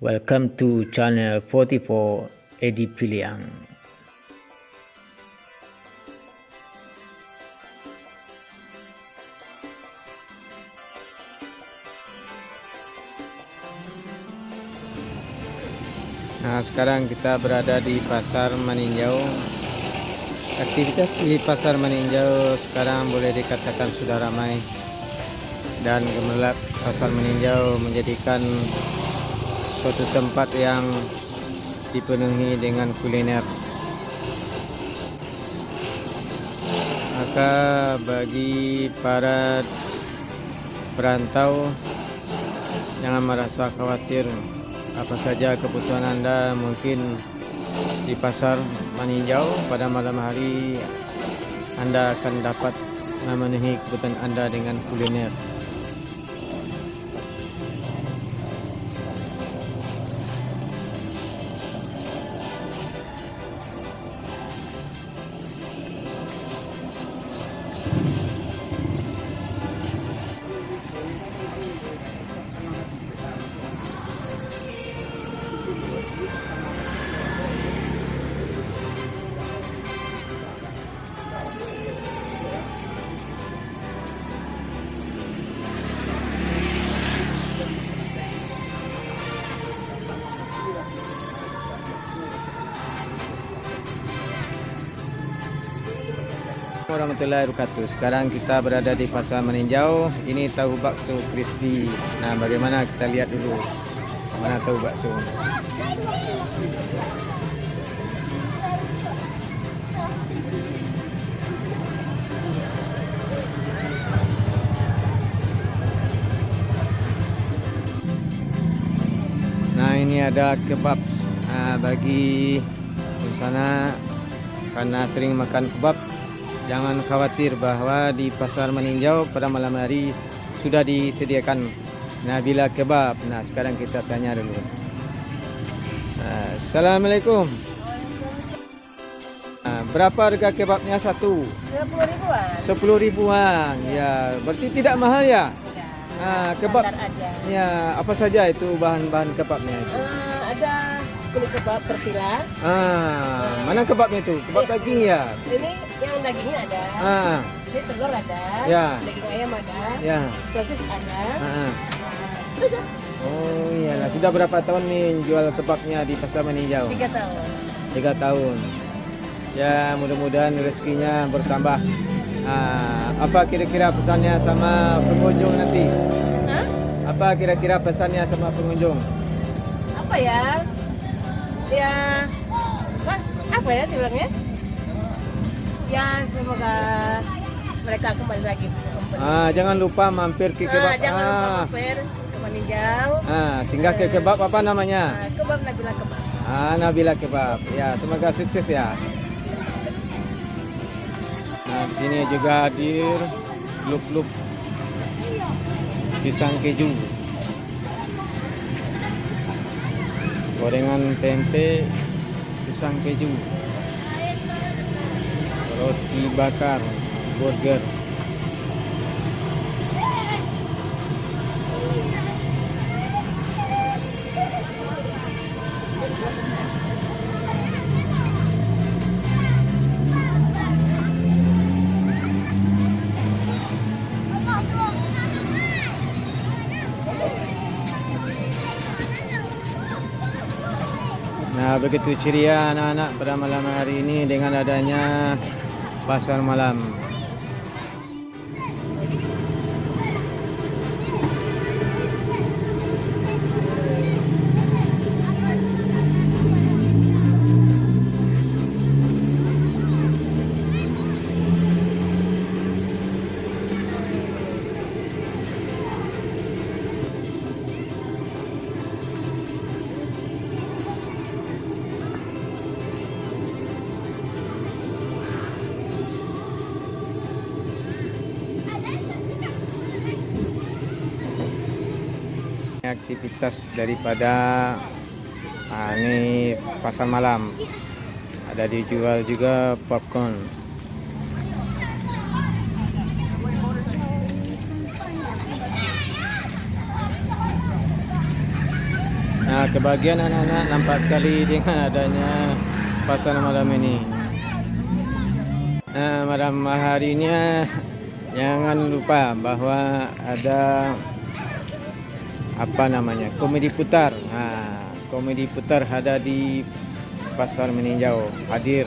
Welcome to channel 44 Edi Piliang. Nah, sekarang kita berada di Pasar Meninjau. Aktivitas di Pasar Meninjau sekarang boleh dikatakan sudah ramai dan gemerlap. Pasar Meninjau menjadikan suatu tempat yang dipenuhi dengan kuliner. Maka bagi para perantau, jangan merasa khawatir. Apa saja kebutuhan Anda mungkin di Pasar Meninjau pada malam hari Anda akan dapat memenuhi kebutuhan Anda dengan kuliner. Warahmatullahi wabarakatuh. Sekarang kita berada di Pasar Meninjau. Ini tahu bakso crispy. Nah, bagaimana kita lihat dulu mana tahu bakso. Nah, ini ada kebab. Nah, bagi di sana karena sering makan kebab, jangan khawatir bahwa di Pasar Meninjau pada malam hari sudah disediakan Nabila Kebab. Nah, sekarang kita tanya dulu. Assalamualaikum. Berapa harga kebabnya satu? 10 ribuan. 10 ribuan. Ya, berarti tidak mahal ya? Kebab. Aja. Ya, apa saja itu bahan-bahan kebabnya itu? Ada kulit kebab persila. Mana kebabnya itu? Kebab daging ya? Ini yang dagingnya ada. Ini telur ada. Ya. Daging ayam ada. Ya. Sosis ada. Itu aja. Oh iyalah, sudah berapa tahun nih jual kebabnya di Pasar Meninjau? 3 tahun. 3 tahun. Ya, mudah-mudahan rezekinya bertambah. Apa kira-kira pesannya sama pengunjung nanti? Apa kira-kira pesannya sama pengunjung? Apa ya? Ya, apa ya dibilangnya? Ya, semoga mereka kembali lagi. Jangan lupa mampir ke kebab. Jangan lupa mampir ke Meninjau. Singgah ke kebab apa namanya? Kebab Nabila Kebab. Nabila Kebab. Ya, semoga sukses ya. Nah, di sini juga hadir luk-luk pisang keju, gorengan tempe, pisang keju, roti bakar, burger. Nah, begitu ceria anak-anak pada malam hari ini dengan adanya pasar malam. Aktivitas daripada ini pasar malam, ada dijual juga popcorn. Nah, kebagian anak-anak nampak sekali dengan adanya pasar malam ini. Nah, malam hari ini jangan lupa bahwa ada apa namanya, komedi putar. Nah, komedi putar ada di pasar meninjau hadir.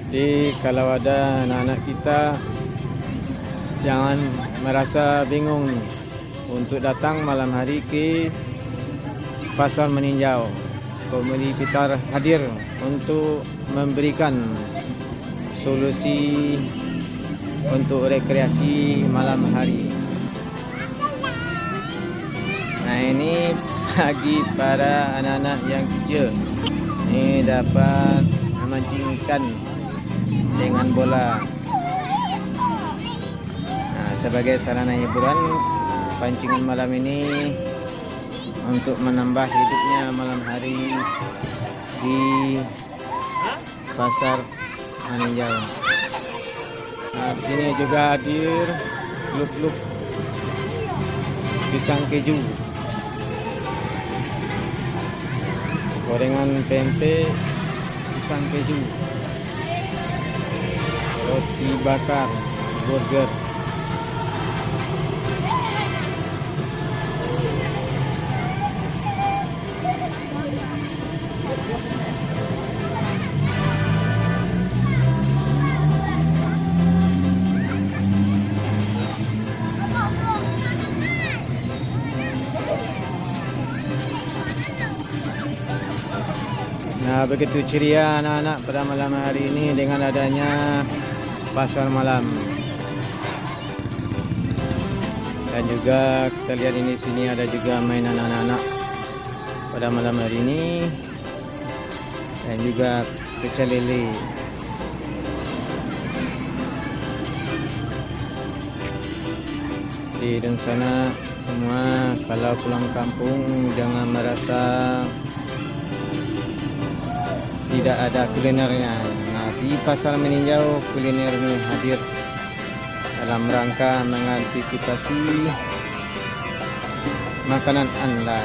Jadi kalau ada anak-anak kita jangan merasa bingung untuk datang malam hari ke pasar meninjau. Komedi putar hadir untuk memberikan solusi untuk rekreasi malam hari. Nah, ini bagi para anak-anak yang kerja, ini dapat memancing ikan dengan bola. Nah, sebagai sarana hiburan, pancingan malam ini untuk menambah hidupnya malam hari di pasar meninjau. Nah, di sini juga hadir klub-klub pisang keju, gorengan tempe, pisang keju, roti bakar, burger. Nah, begitu ceria anak-anak pada malam hari ini dengan adanya pasar malam. Dan juga kita lihat ini sini ada juga mainan anak-anak pada malam hari ini. Dan juga pecel lele. Di dan sana semua kalau pulang kampung jangan merasa tidak ada kulinernya. Nah, di pasar meninjau kuliner ini hadir dalam rangka mengantisipasi makanan Anda.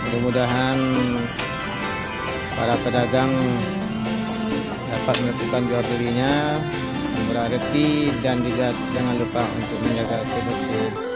Mudah-mudahan para pedagang dapat melakukan jual belinya, murah rezeki, dan juga jangan lupa untuk menjaga kebersihan.